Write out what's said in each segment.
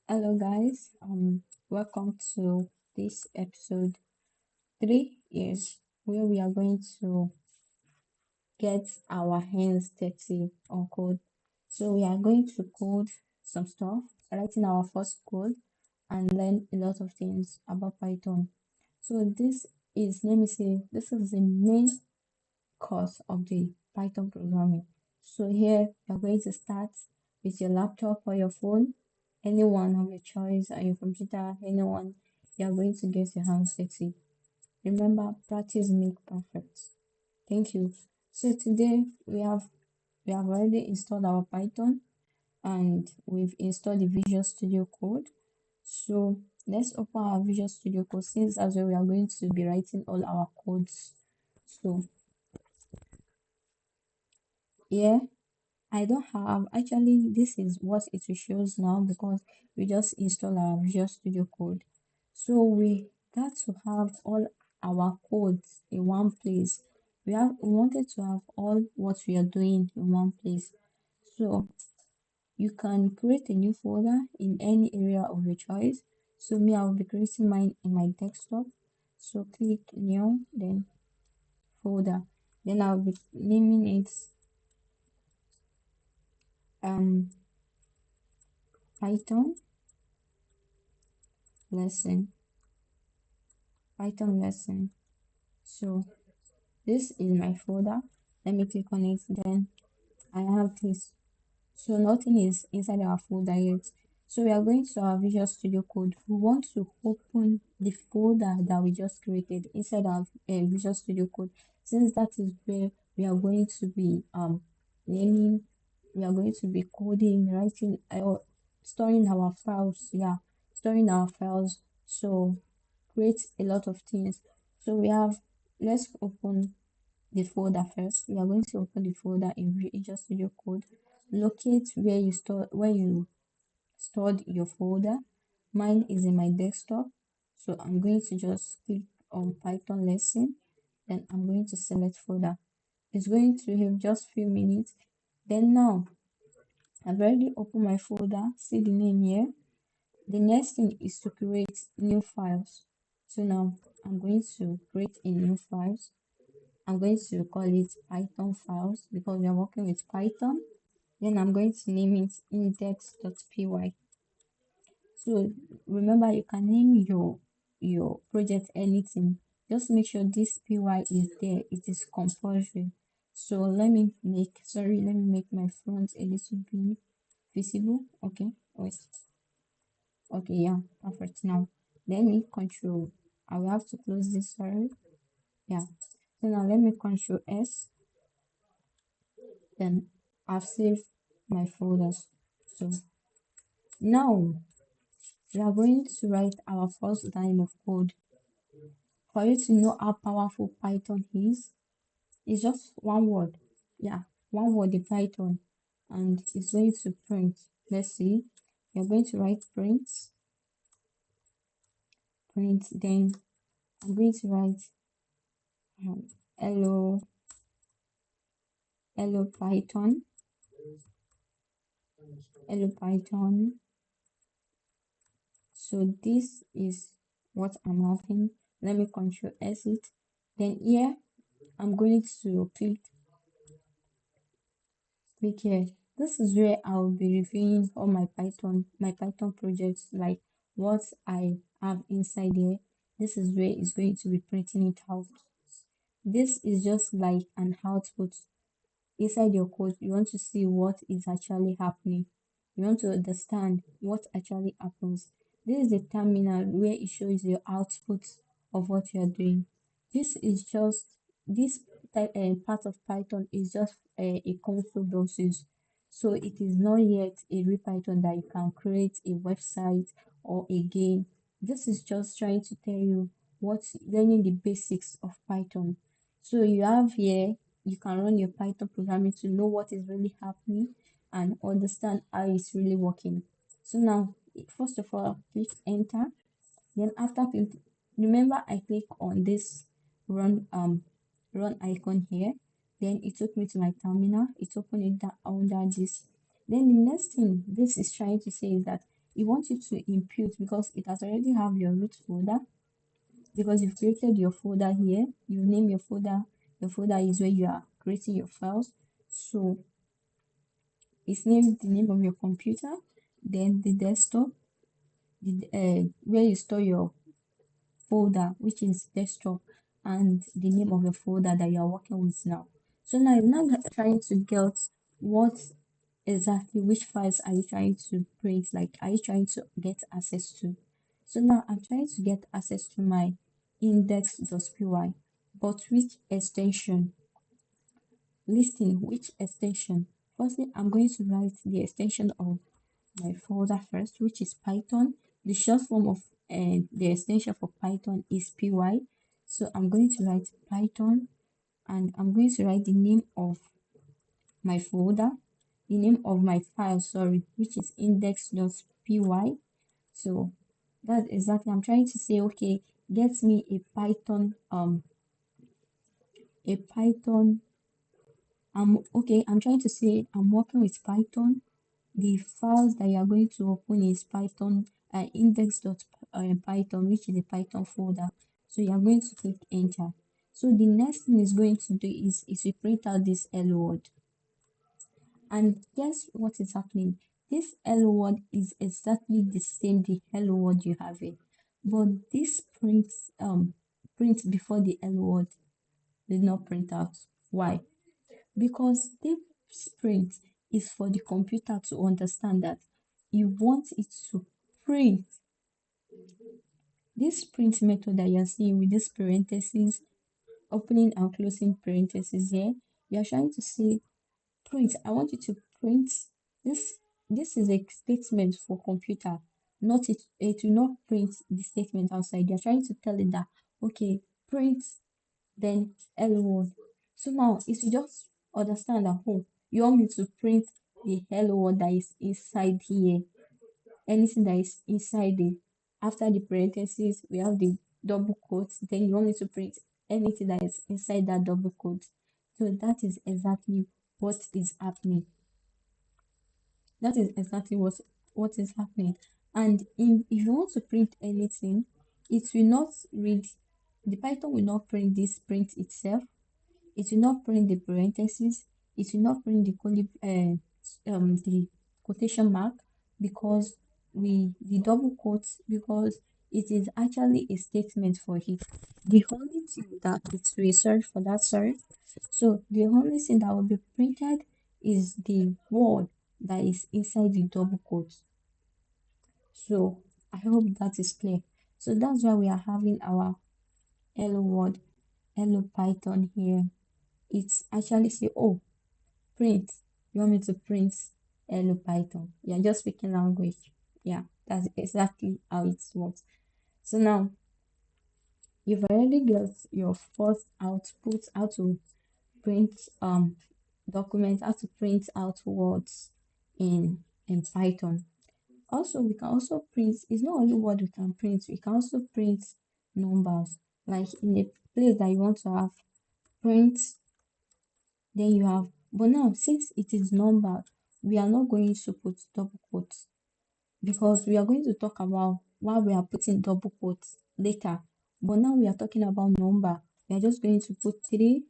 Hello guys, welcome to this episode 3 is where we are going to get our hands dirty on code. So we are going to code some stuff, writing our first code and learn a lot of things about Python. So let me say, this is the main course of the Python programming. So here you're going to start with your laptop or your phone, anyone of your choice, or your computer, anyone. You're going to get your hands dirty. Remember, practice make perfect. Thank you. So today we have already installed our Python and we've installed the Visual Studio Code. So let's open our Visual Studio Code since that's where we are going to be writing all our codes. So yeah, I don't have actually this is what it shows now because we just install our Visual Studio Code. So we got to have all our codes in one place. We wanted to have all what we are doing in one place. So you can create a new folder in any area of your choice. So me, I'll be creating mine in my desktop. So click new, then folder. Then I'll be naming it um Python lesson. Python lesson. So this is my folder. Let me click on it. Then I have this. So nothing is inside our folder yet. So we are going to our Visual Studio Code. We want to open the folder that we just created inside our Visual Studio Code, since that is where we are going to be naming, we are going to be coding, writing, storing our files. Yeah, storing our files. So create a lot of things. So let's open the folder first. We are going to open the folder in Visual Studio Code. Locate where you stored your folder. Mine is in my desktop. So I'm going to just click on Python lesson. Then I'm going to select folder. It's going to have just few minutes. Then now I've already opened my folder. See the name here. The next thing is to create new files. So now I'm going to create a new files. I'm going to call it Python files because we are working with Python. Then I'm going to name it index.py. So remember, you can name your project anything. Just make sure this py is there. It is compulsory. So let me make my front a little bit visible. Okay, wait. Okay, yeah, perfect. Now let me control. I will have to close this. Sorry. Yeah. So now let me control S. Then I've saved my folders. So now we are going to write our first line of code. For you to know how powerful Python is, it's just one word. Yeah, one word in Python, and it's going to print. Let's see. You're going to write print. Then I'm going to write hello, hello Python, hello Python. So this is what I'm having. Let me control exit. Then here I'm going to click here. This is where I'll be reviewing all my Python projects, like what I have inside here. This is where it's going to be printing it out. This is just like an output inside your code. You want to see what is actually happening. You want to understand what actually happens. This is the terminal where it shows your output of what you are doing. This is just this part of Python is just a console basis. So it is not yet a real Python that you can create a website or a game. This is just trying to tell you learning the basics of Python. So you have here, you can run your Python programming to know what is really happening and understand how it's really working. So now, first of all, click enter. Then after click, remember I click on this run icon here. Then it took me to my terminal. It opened it under this. Then the next thing this is trying to say is that it wants you to impute because it has already have your root folder, because you've created your folder here, you name your folder. Your folder is where you are creating your files. So it's named the name of your computer, then the desktop, where you store your folder, which is desktop, and the name of the folder that you are working with now. So now you're now trying to get what exactly, which files are you trying to print, like are you trying to get access to. So now I'm trying to get access to my index.py, but which extension? Listing which extension. Firstly, I'm going to write the extension of my folder first, which is Python. The short form of the extension for Python is py. So I'm going to write Python, and I'm going to write the name of my folder, the name of my file, sorry, which is index.py. So that's exactly, I'm trying to say, okay, get me a Python, I'm trying to say I'm working with Python. The files that you are going to open is Python, index.python, which is a Python folder. So you are going to click enter. So the next thing is going to do is to print out this hello world. And guess what is happening? This hello world is exactly the same the hello world you have it, but this print before the hello world did not print out. Why? Because this print is for the computer to understand that you want it to print. This print method that you're seeing with this parentheses, opening and closing parentheses here, you're trying to say print. I want you to print this. This is a statement for computer, not it will not print the statement outside. You're trying to tell it that okay, print then hello. So now if you just understand that oh, you want me to print the hello world that is inside here, anything that is inside it. After the parentheses, we have the double quotes. Then you want me to print anything that is inside that double quote. So that is exactly what is happening. That is exactly what is happening. And if you want to print anything, it will not read, the Python will not print this print itself. It will not print the parentheses. It will not print the quotation mark, because the double quotes, because it is actually a statement for it. The only thing that it will, sorry for that, sorry. So the only thing that will be printed is the word that is inside the double quotes. So I hope that is clear. So that's why we are having our hello world, hello Python here. It's actually say, oh, print. You want me to print hello Python? You're just speaking language. Yeah, that's exactly how it works. So now you've already got your first output, how to print documents, how to print out words in Python. Also, we can also print, it's not only word we can print, we can also print numbers. Like in a place that you want to have print, then you have, but now since it is numbered, we are not going to put double quotes, because we are going to talk about why we are putting double quotes later. But now we are talking about number. We are just going to put 3,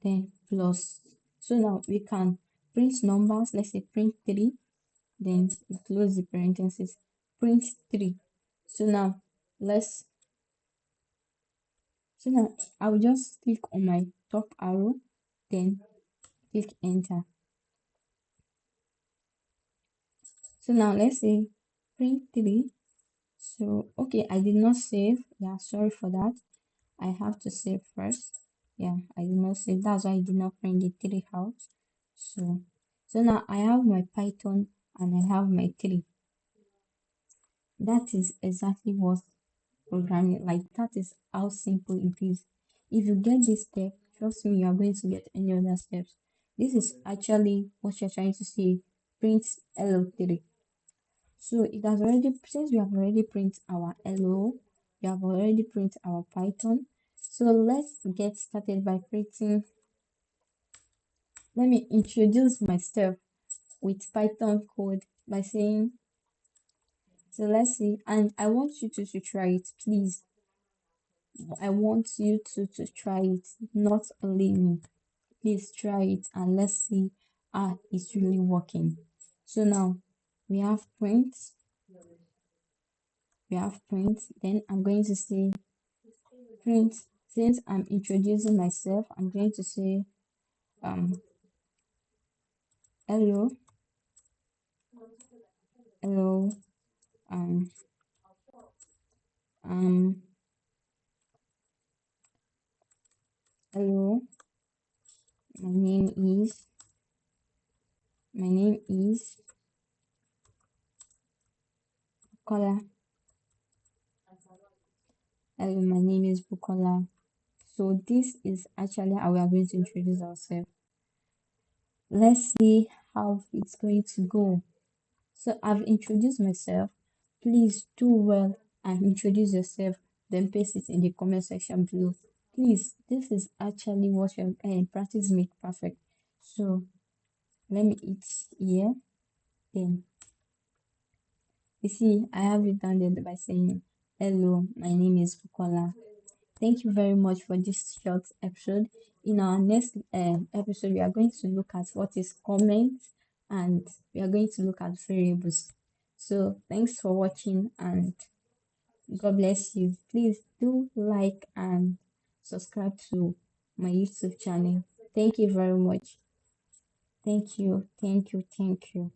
then plus. So now we can print numbers. Let's say print 3, then we close the parentheses, print 3. So now let's, so now I will just click on my top arrow, then click enter. So now let's say print 3. So okay, I did not save. Yeah, sorry for that. I have to save first. Yeah, I did not save. That's why I did not print the 3 out. So now I have my Python and I have my 3. That is exactly what programming, like that is how simple it is. If you get this step, trust me, you are going to get any other steps. This is actually what you're trying to say, print LO3. So it has already, since we have already print our LO, we have already print our Python. So let's get started by printing. Let me introduce myself with Python code by saying So let's see. And I want you to try it, please. I want you to try it, not only me. Please try it and let's see how it's really working. So now we have print, then I'm going to say print. Since I'm introducing myself, I'm going to say um hello, hello, um um hello, my name is my name is Bukola. Hello, my name is Bukola. So this is actually how we are going to introduce ourselves. Let's see how it's going to go. So I've introduced myself. Please do well and introduce yourself, then paste it in the comment section below. Please, this is actually what your practice make perfect. So let me hit here. Then you see, I have it done there by saying, "Hello, my name is Bukola. Thank you very much for this short episode. In our next episode, we are going to look at what is comment and we are going to look at variables. So, thanks for watching and God bless you. Please do like and subscribe to my YouTube channel. Thank you very much. Thank you. Thank you. Thank you.